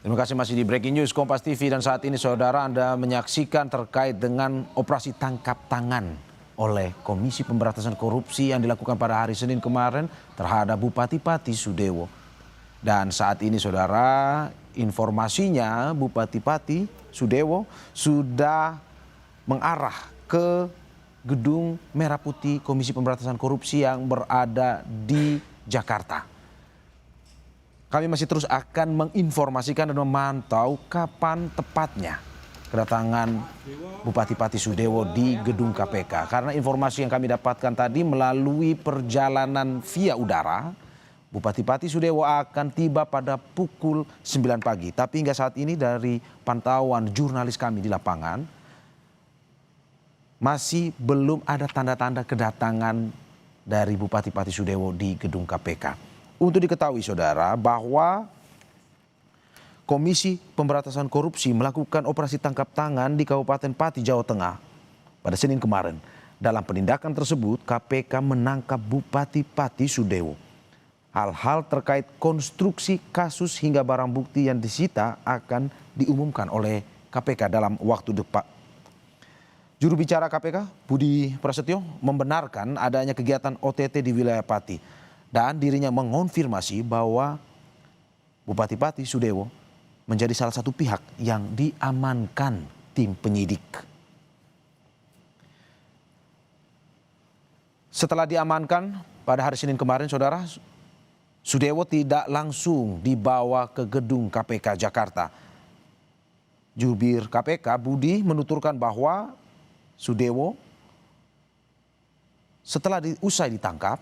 Terima kasih masih di Breaking News Kompas TV dan saat ini saudara Anda menyaksikan terkait dengan operasi tangkap tangan oleh Komisi Pemberantasan Korupsi yang dilakukan pada hari Senin kemarin terhadap Bupati Pati Sudewo. Dan saat ini saudara informasinya Bupati Pati Sudewo sudah mengarah ke gedung Merah Putih Komisi Pemberantasan Korupsi yang berada di Jakarta. Kami masih terus akan menginformasikan dan memantau kapan tepatnya kedatangan Bupati Pati Sudewo di gedung KPK. Karena informasi yang kami dapatkan tadi melalui perjalanan via udara, Bupati Pati Sudewo akan tiba pada pukul 9 pagi. Tapi hingga saat ini dari pantauan jurnalis kami di lapangan, masih belum ada tanda-tanda kedatangan dari Bupati Pati Sudewo di gedung KPK. Untuk diketahui saudara bahwa Komisi Pemberantasan Korupsi melakukan operasi tangkap tangan di Kabupaten Pati, Jawa Tengah pada Senin kemarin. Dalam penindakan tersebut KPK menangkap Bupati Pati Sudewo. Hal-hal terkait konstruksi kasus hingga barang bukti yang disita akan diumumkan oleh KPK dalam waktu dekat. Juru bicara KPK Budi Prasetyo membenarkan adanya kegiatan OTT di wilayah Pati. Dan dirinya mengonfirmasi bahwa Bupati Pati Sudewo menjadi salah satu pihak yang diamankan tim penyidik. Setelah diamankan pada hari Senin kemarin saudara, Sudewo tidak langsung dibawa ke gedung KPK Jakarta. Jubir KPK Budi menuturkan bahwa Sudewo setelah usai ditangkap,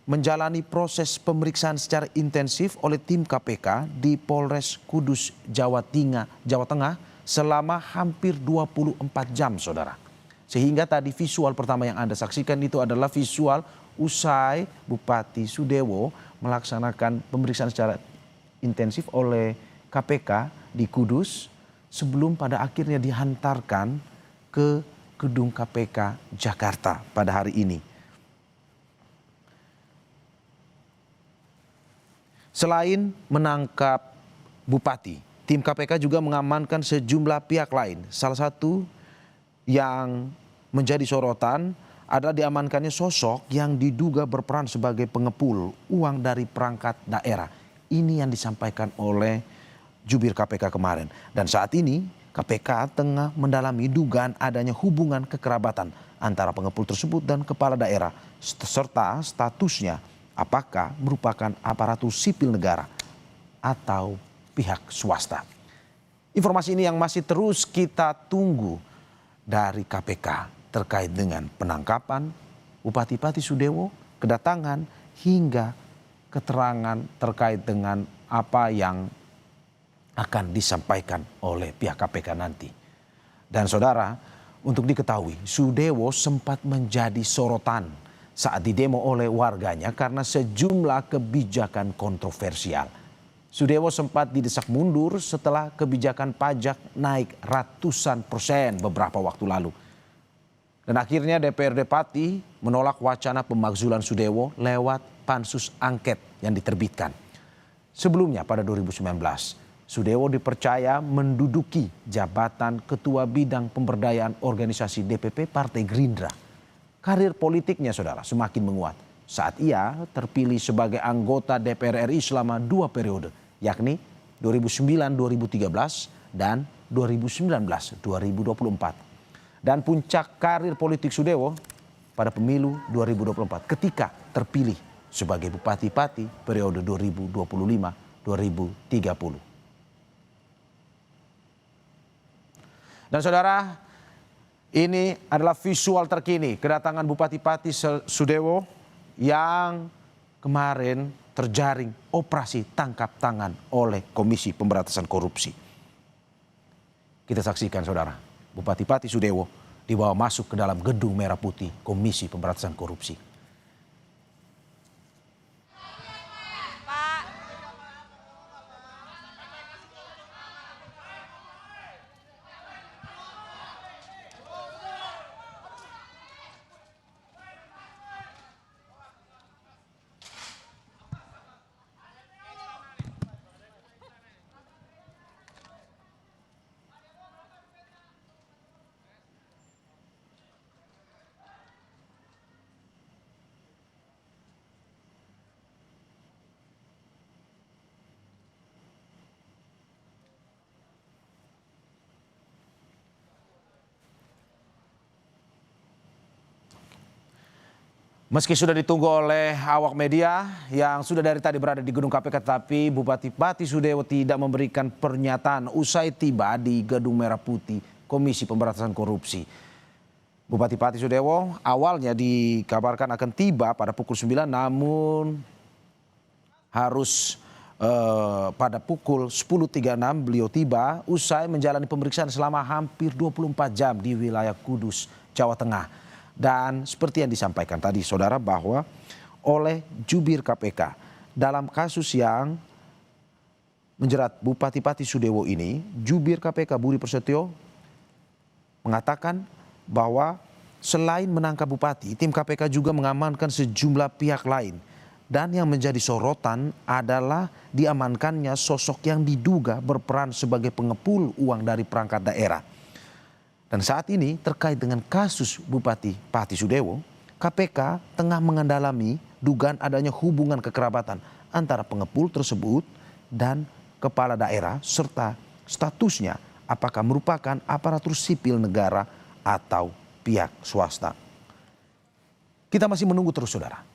menjalani proses pemeriksaan secara intensif oleh tim KPK di Polres Kudus, Jawa Tengah selama hampir 24 jam saudara. Sehingga tadi visual pertama yang Anda saksikan itu adalah visual usai Bupati Sudewo melaksanakan pemeriksaan secara intensif oleh KPK di Kudus sebelum pada akhirnya dihantarkan ke gedung KPK Jakarta pada hari ini. Selain menangkap Bupati, tim KPK juga mengamankan sejumlah pihak lain. Salah satu yang menjadi sorotan adalah diamankannya sosok yang diduga berperan sebagai pengepul uang dari perangkat daerah. Ini yang disampaikan oleh jubir KPK kemarin. Dan saat ini KPK tengah mendalami dugaan adanya hubungan kekerabatan antara pengepul tersebut dan kepala daerah serta statusnya apakah merupakan aparatur sipil negara atau pihak swasta. Informasi ini yang masih terus kita tunggu dari KPK terkait dengan penangkapan Bupati Pati Sudewo, kedatangan hingga keterangan terkait dengan apa yang akan disampaikan oleh pihak KPK nanti. Dan saudara, untuk diketahui, Sudewo sempat menjadi sorotan saat didemo oleh warganya karena sejumlah kebijakan kontroversial. Sudewo sempat didesak mundur setelah kebijakan pajak naik ratusan persen beberapa waktu lalu. Dan akhirnya DPRD Pati menolak wacana pemakzulan Sudewo lewat pansus angket yang diterbitkan. Sebelumnya pada 2019, Sudewo dipercaya menduduki jabatan Ketua Bidang Pemberdayaan Organisasi DPP Partai Gerindra. Karir politiknya saudara semakin menguat saat ia terpilih sebagai anggota DPR RI selama 2 periode, yakni 2009-2013 dan 2019-2024. Dan puncak karir politik Sudewo pada pemilu 2024 ketika terpilih sebagai Bupati Pati periode 2025-2030. Dan saudara, ini adalah visual terkini kedatangan Bupati Pati Sudewo yang kemarin terjaring operasi tangkap tangan oleh Komisi Pemberantasan Korupsi. Kita saksikan saudara, Bupati Pati Sudewo dibawa masuk ke dalam gedung Merah Putih Komisi Pemberantasan Korupsi. Meski sudah ditunggu oleh awak media yang sudah dari tadi berada di gedung KPK, tetapi Bupati Pati Sudewo tidak memberikan pernyataan usai tiba di Gedung Merah Putih Komisi Pemberantasan Korupsi. Bupati Pati Sudewo awalnya dikabarkan akan tiba pada pukul 9, namun harus pada pukul 10.36 beliau tiba usai menjalani pemeriksaan selama hampir 24 jam di wilayah Kudus, Jawa Tengah. Dan seperti yang disampaikan tadi saudara bahwa oleh jubir KPK dalam kasus yang menjerat Bupati Pati Sudewo ini, jubir KPK Budi Prasetyo mengatakan bahwa selain menangkap Bupati, tim KPK juga mengamankan sejumlah pihak lain. Dan yang menjadi sorotan adalah diamankannya sosok yang diduga berperan sebagai pengepul uang dari perangkat daerah. Dan saat ini terkait dengan kasus Bupati Pati Sudewo, KPK tengah mengendalami dugaan adanya hubungan kekerabatan antara pengepul tersebut dan kepala daerah serta statusnya apakah merupakan aparatur sipil negara atau pihak swasta. Kita masih menunggu terus saudara.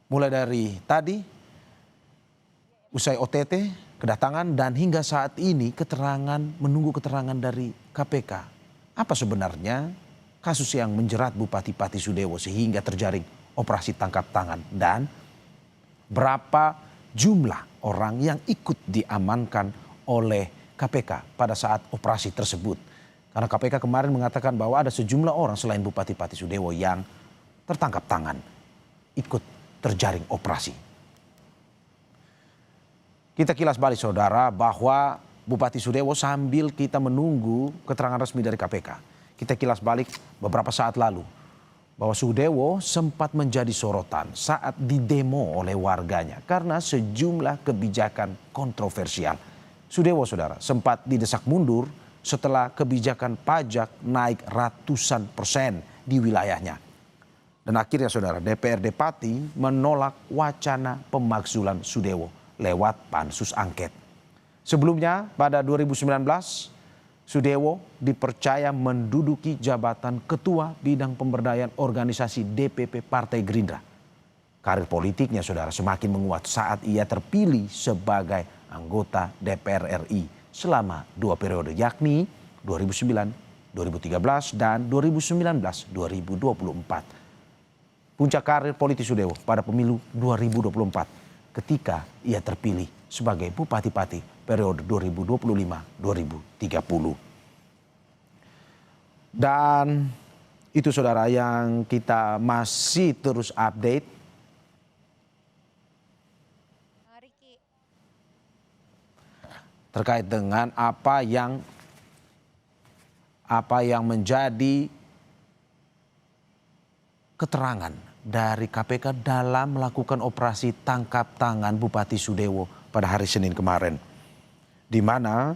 Mulai dari tadi, usai OTT, kedatangan dan hingga saat ini menunggu keterangan dari KPK. Apa sebenarnya kasus yang menjerat Bupati Pati Sudewo sehingga terjaring operasi tangkap tangan dan berapa jumlah orang yang ikut diamankan oleh KPK pada saat operasi tersebut. Karena KPK kemarin mengatakan bahwa ada sejumlah orang selain Bupati Pati Sudewo yang tertangkap tangan ikut terjaring operasi. Kita kilas balik saudara bahwa Bupati Sudewo sambil kita menunggu keterangan resmi dari KPK. Kita kilas balik beberapa saat lalu bahwa Sudewo sempat menjadi sorotan saat didemo oleh warganya karena sejumlah kebijakan kontroversial. Sudewo saudara sempat didesak mundur setelah kebijakan pajak naik ratusan persen di wilayahnya. Dan akhirnya saudara DPRD Pati menolak wacana pemakzulan Sudewo lewat pansus angket. Sebelumnya pada 2019, Sudewo dipercaya menduduki jabatan Ketua Bidang Pemberdayaan Organisasi DPP Partai Gerindra. Karir politiknya saudara semakin menguat saat ia terpilih sebagai anggota DPR RI selama 2 periode yakni 2009, 2013 dan 2019-2024. Puncak karir politik Sudewo pada pemilu 2024 ketika ia terpilih sebagai Bupati Pati periode 2025-2030. Dan itu saudara yang kita masih terus update. Terkait dengan apa yang menjadi keterangan dari KPK dalam melakukan operasi tangkap tangan Bupati Sudewo pada hari Senin kemarin. Di mana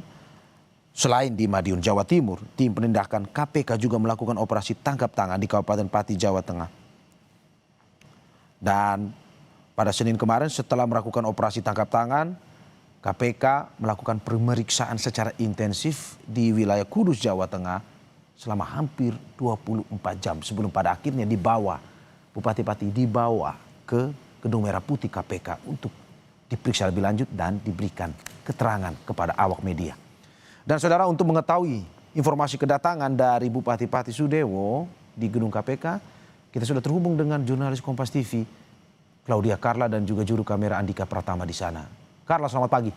selain di Madiun, Jawa Timur, tim penindakan KPK juga melakukan operasi tangkap tangan di Kabupaten Pati, Jawa Tengah. Dan pada Senin kemarin setelah melakukan operasi tangkap tangan, KPK melakukan pemeriksaan secara intensif di wilayah Kudus, Jawa Tengah selama hampir 24 jam sebelum pada akhirnya Bupati Pati dibawa ke Gedung Merah Putih KPK untuk diperiksa lebih lanjut dan diberikan keterangan kepada awak media. Dan saudara, untuk mengetahui informasi kedatangan dari Bupati Pati Sudewo di gedung KPK, kita sudah terhubung dengan jurnalis Kompas TV Claudia Carla dan juga juru kamera Andika Pratama di sana. Carla, selamat pagi.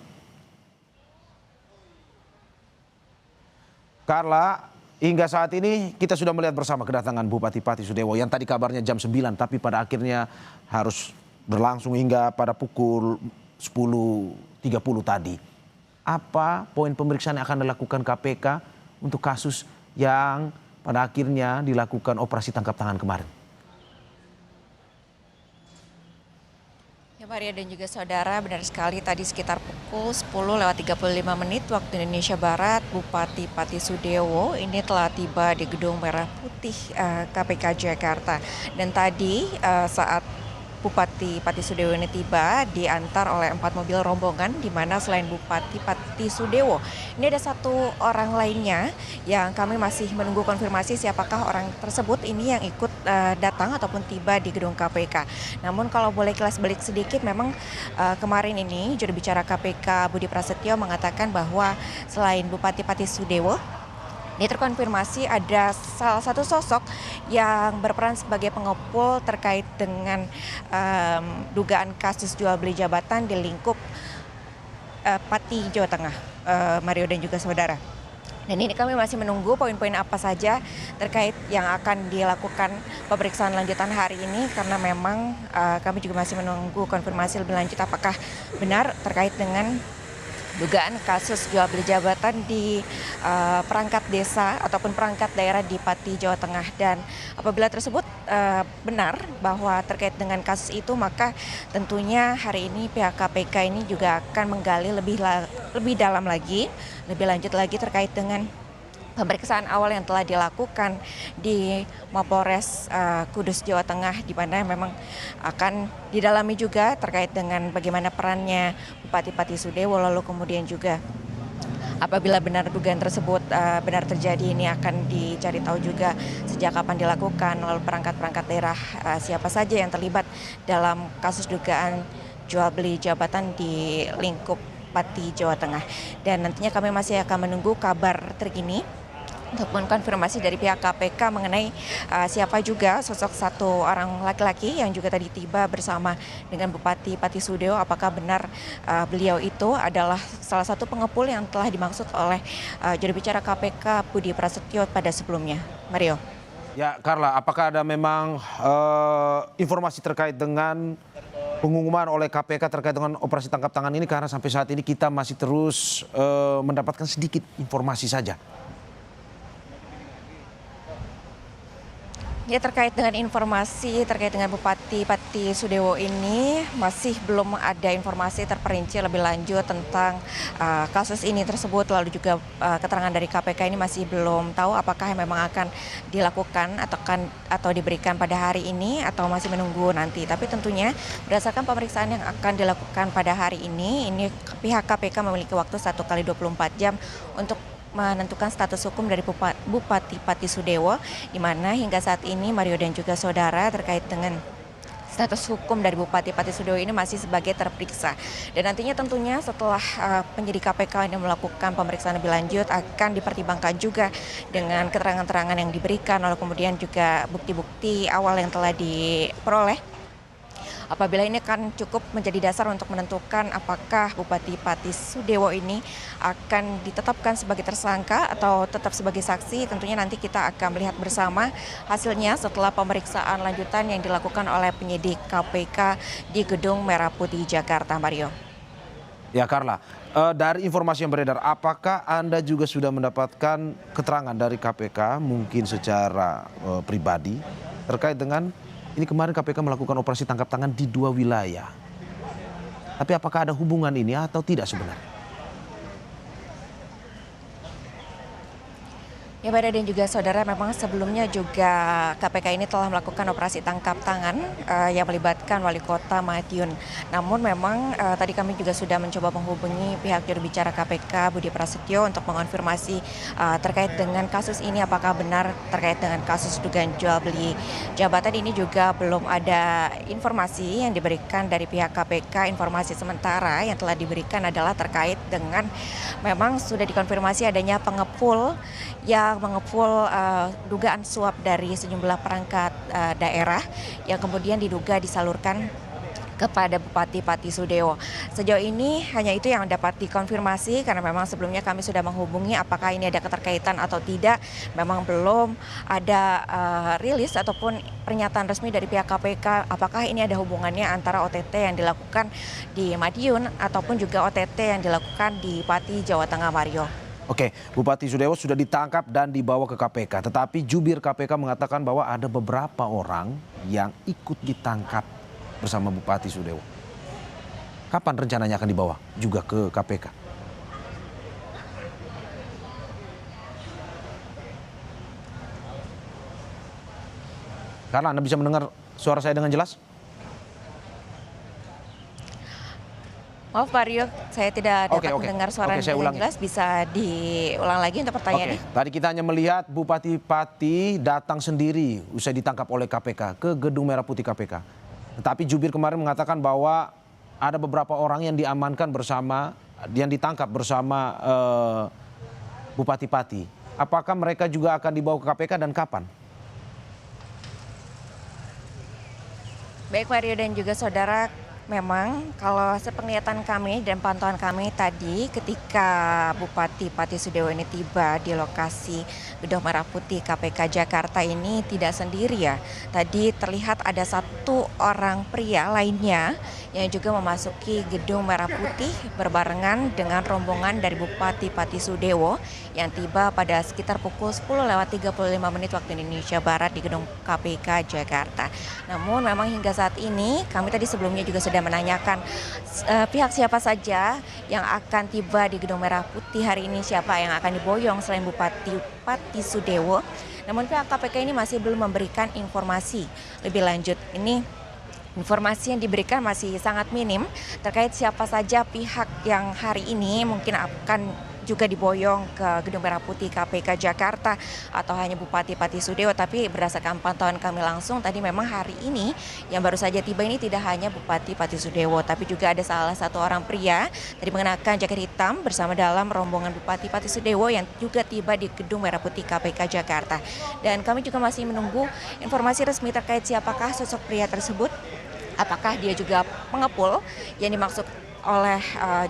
Carla, hingga saat ini kita sudah melihat bersama kedatangan Bupati Pati Sudewo yang tadi kabarnya jam 9 tapi pada akhirnya harus berlangsung hingga pada pukul 10.30 tadi. Apa poin pemeriksaan yang akan dilakukan KPK untuk kasus yang pada akhirnya dilakukan operasi tangkap tangan kemarin? Ya Maria dan juga saudara, benar sekali tadi sekitar pukul 10:35 waktu Indonesia Barat, Bupati Pati Sudewo ini telah tiba di Gedung Merah Putih KPK Jakarta. Dan tadi saat Bupati Pati Sudewo ini tiba diantar oleh 4 mobil rombongan, di mana selain Bupati Pati Sudewo, ini ada satu orang lainnya yang kami masih menunggu konfirmasi siapakah orang tersebut ini yang ikut datang ataupun tiba di gedung KPK. Namun kalau boleh kilas balik sedikit, memang kemarin ini juru bicara KPK Budi Prasetyo mengatakan bahwa selain Bupati Pati Sudewo, ini terkonfirmasi ada salah satu sosok yang berperan sebagai pengepul terkait dengan dugaan kasus jual beli jabatan di lingkup Pati Jawa Tengah, Mario dan juga saudara. Dan ini kami masih menunggu poin-poin apa saja terkait yang akan dilakukan pemeriksaan lanjutan hari ini, karena memang kami juga masih menunggu konfirmasi lebih lanjut apakah benar terkait dengan dugaan kasus jual beli jabatan di perangkat desa ataupun perangkat daerah di Pati Jawa Tengah. Dan apabila tersebut benar bahwa terkait dengan kasus itu, maka tentunya hari ini pihak KPK ini juga akan menggali lebih dalam lagi, lebih lanjut lagi terkait dengan pemeriksaan awal yang telah dilakukan di Mapolres Kudus, Jawa Tengah, di mana memang akan didalami juga terkait dengan bagaimana perannya Bupati Pati Sudewo, lalu kemudian juga apabila benar dugaan tersebut benar terjadi, ini akan dicari tahu juga sejak kapan dilakukan, lalu perangkat-perangkat daerah siapa saja yang terlibat dalam kasus dugaan jual beli jabatan di lingkup Pati Jawa Tengah. Dan nantinya kami masih akan menunggu kabar terkini ataupun konfirmasi dari pihak KPK mengenai siapa juga sosok satu orang laki-laki yang juga tadi tiba bersama dengan Bupati Pati Sudewo. Apakah benar beliau itu adalah salah satu pengepul yang telah dimaksud oleh juru bicara KPK Budi Prasetyo pada sebelumnya. Mario. Ya, Carla, apakah ada memang informasi terkait dengan pengumuman oleh KPK terkait dengan operasi tangkap tangan ini? Karena sampai saat ini kita masih terus mendapatkan sedikit informasi saja. Ya, terkait dengan informasi terkait dengan Bupati Pati Sudewo ini masih belum ada informasi terperinci lebih lanjut tentang kasus ini tersebut. Lalu juga keterangan dari KPK ini masih belum tahu apakah memang akan dilakukan atau diberikan pada hari ini atau masih menunggu nanti. Tapi tentunya berdasarkan pemeriksaan yang akan dilakukan pada hari ini pihak KPK memiliki waktu 1 kali 24 jam untuk menentukan status hukum dari Bupati Pati Sudewo, di mana hingga saat ini Mario dan juga saudara terkait dengan status hukum dari Bupati Pati Sudewo ini masih sebagai terperiksa. Dan nantinya tentunya setelah penyidik KPK ini melakukan pemeriksaan lebih lanjut akan dipertimbangkan juga dengan keterangan-keterangan yang diberikan, lalu kemudian juga bukti-bukti awal yang telah diperoleh. Apabila ini akan cukup menjadi dasar untuk menentukan apakah Bupati Pati Sudewo ini akan ditetapkan sebagai tersangka atau tetap sebagai saksi, tentunya nanti kita akan melihat bersama hasilnya setelah pemeriksaan lanjutan yang dilakukan oleh penyidik KPK di Gedung Merah Putih Jakarta, Mario. Ya, Carla, dari informasi yang beredar, apakah Anda juga sudah mendapatkan keterangan dari KPK mungkin secara pribadi terkait dengan ini kemarin KPK melakukan operasi tangkap tangan di 2 wilayah. Tapi apakah ada hubungan ini atau tidak sebenarnya? Ya, Bara dan juga saudara, memang sebelumnya juga KPK ini telah melakukan operasi tangkap tangan yang melibatkan Wali Kota Madiun. Namun memang tadi kami juga sudah mencoba menghubungi pihak juru bicara KPK Budi Prasetyo untuk mengonfirmasi terkait dengan kasus ini apakah benar terkait dengan kasus dugaan jual beli jabatan ini. Juga belum ada informasi yang diberikan dari pihak KPK. Informasi sementara yang telah diberikan adalah terkait dengan memang sudah dikonfirmasi adanya pengepul yang mengepul dugaan suap dari sejumlah perangkat daerah yang kemudian diduga disalurkan kepada Bupati Pati Sudewo. Sejauh ini hanya itu yang dapat dikonfirmasi, karena memang sebelumnya kami sudah menghubungi apakah ini ada keterkaitan atau tidak. Memang belum ada rilis ataupun pernyataan resmi dari pihak KPK apakah ini ada hubungannya antara OTT yang dilakukan di Madiun ataupun juga OTT yang dilakukan di Pati, Jawa Tengah, Mario. Oke, Bupati Sudewo sudah ditangkap dan dibawa ke KPK. Tetapi jubir KPK mengatakan bahwa ada beberapa orang yang ikut ditangkap bersama Bupati Sudewo. Kapan rencananya akan dibawa juga ke KPK? Karena Anda bisa mendengar suara saya dengan jelas? Maaf Pak Rio, saya tidak dapat Oke. mendengar suara Oke, saya dengan ulangi. jelas. Bisa diulang lagi untuk pertanyaannya? Tadi kita hanya melihat Bupati Pati datang sendiri usai ditangkap oleh KPK ke Gedung Merah Putih KPK. Tetapi jubir kemarin mengatakan bahwa ada beberapa orang yang diamankan bersama, yang ditangkap bersama Bupati Pati. Apakah mereka juga akan dibawa ke KPK dan kapan? Baik Mario dan juga saudara, memang kalau sepenglihatan kami dan pantauan kami tadi ketika Bupati Pati Sudewo ini tiba di lokasi Gedung Merah Putih KPK Jakarta ini tidak sendiri ya. Tadi terlihat ada satu orang pria lainnya yang juga memasuki Gedung Merah Putih berbarengan dengan rombongan dari Bupati Pati Sudewo yang tiba pada sekitar pukul 10:35 waktu Indonesia Barat di Gedung KPK Jakarta. Namun memang hingga saat ini kami tadi sebelumnya juga sudah menanyakan pihak siapa saja yang akan tiba di Gedung Merah Putih hari ini, siapa yang akan diboyong selain Bupati Pati Sudewo. Namun pihak KPK ini masih belum memberikan informasi lebih lanjut. Ini informasi yang diberikan masih sangat minim terkait siapa saja pihak yang hari ini mungkin akan juga diboyong ke Gedung Merah Putih KPK Jakarta atau hanya Bupati Pati Sudewo. Tapi berdasarkan pantauan kami langsung tadi memang hari ini yang baru saja tiba ini tidak hanya Bupati Pati Sudewo, tapi juga ada salah satu orang pria tadi mengenakan jaket hitam bersama dalam rombongan Bupati Pati Sudewo yang juga tiba di Gedung Merah Putih KPK Jakarta. Dan kami juga masih menunggu informasi resmi terkait siapakah sosok pria tersebut. Apakah dia juga pengepul yang dimaksud oleh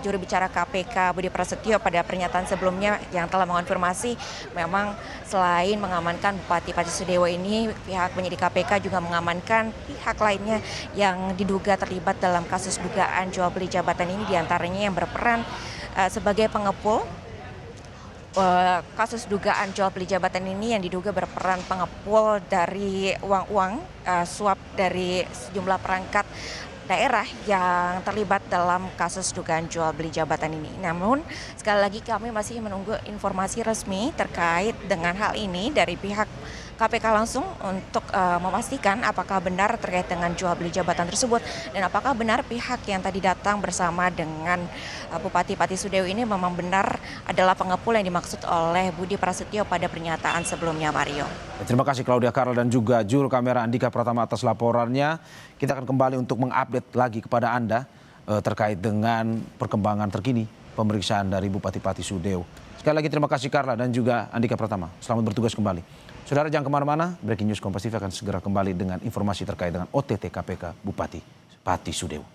juru bicara KPK Budi Prasetyo pada pernyataan sebelumnya yang telah mengonfirmasi memang selain mengamankan Bupati Pati Sudewo ini, pihak penyidik KPK juga mengamankan pihak lainnya yang diduga terlibat dalam kasus dugaan jual beli jabatan ini, diantaranya yang berperan sebagai pengepul. Kasus dugaan jual beli jabatan ini yang diduga berperan pengepul dari uang-uang suap dari sejumlah perangkat daerah yang terlibat dalam kasus dugaan jual beli jabatan ini. Namun sekali lagi kami masih menunggu informasi resmi terkait dengan hal ini dari pihak KPK langsung untuk memastikan apakah benar terkait dengan jual beli jabatan tersebut dan apakah benar pihak yang tadi datang bersama dengan Bupati Pati Sudewo ini memang benar adalah pengepul yang dimaksud oleh Budi Prasetyo pada pernyataan sebelumnya, Mario. Terima kasih Claudia Carla dan juga juru kamera Andika Pratama atas laporannya. Kita akan kembali untuk mengupdate lagi kepada Anda terkait dengan perkembangan terkini pemeriksaan dari Bupati Pati Sudewo. Sekali lagi terima kasih Carla dan juga Andika Pratama. Selamat bertugas kembali. Saudara jangan kemana-mana, Breaking News Kompas TV akan segera kembali dengan informasi terkait dengan OTT KPK Bupati Pati Sudewo.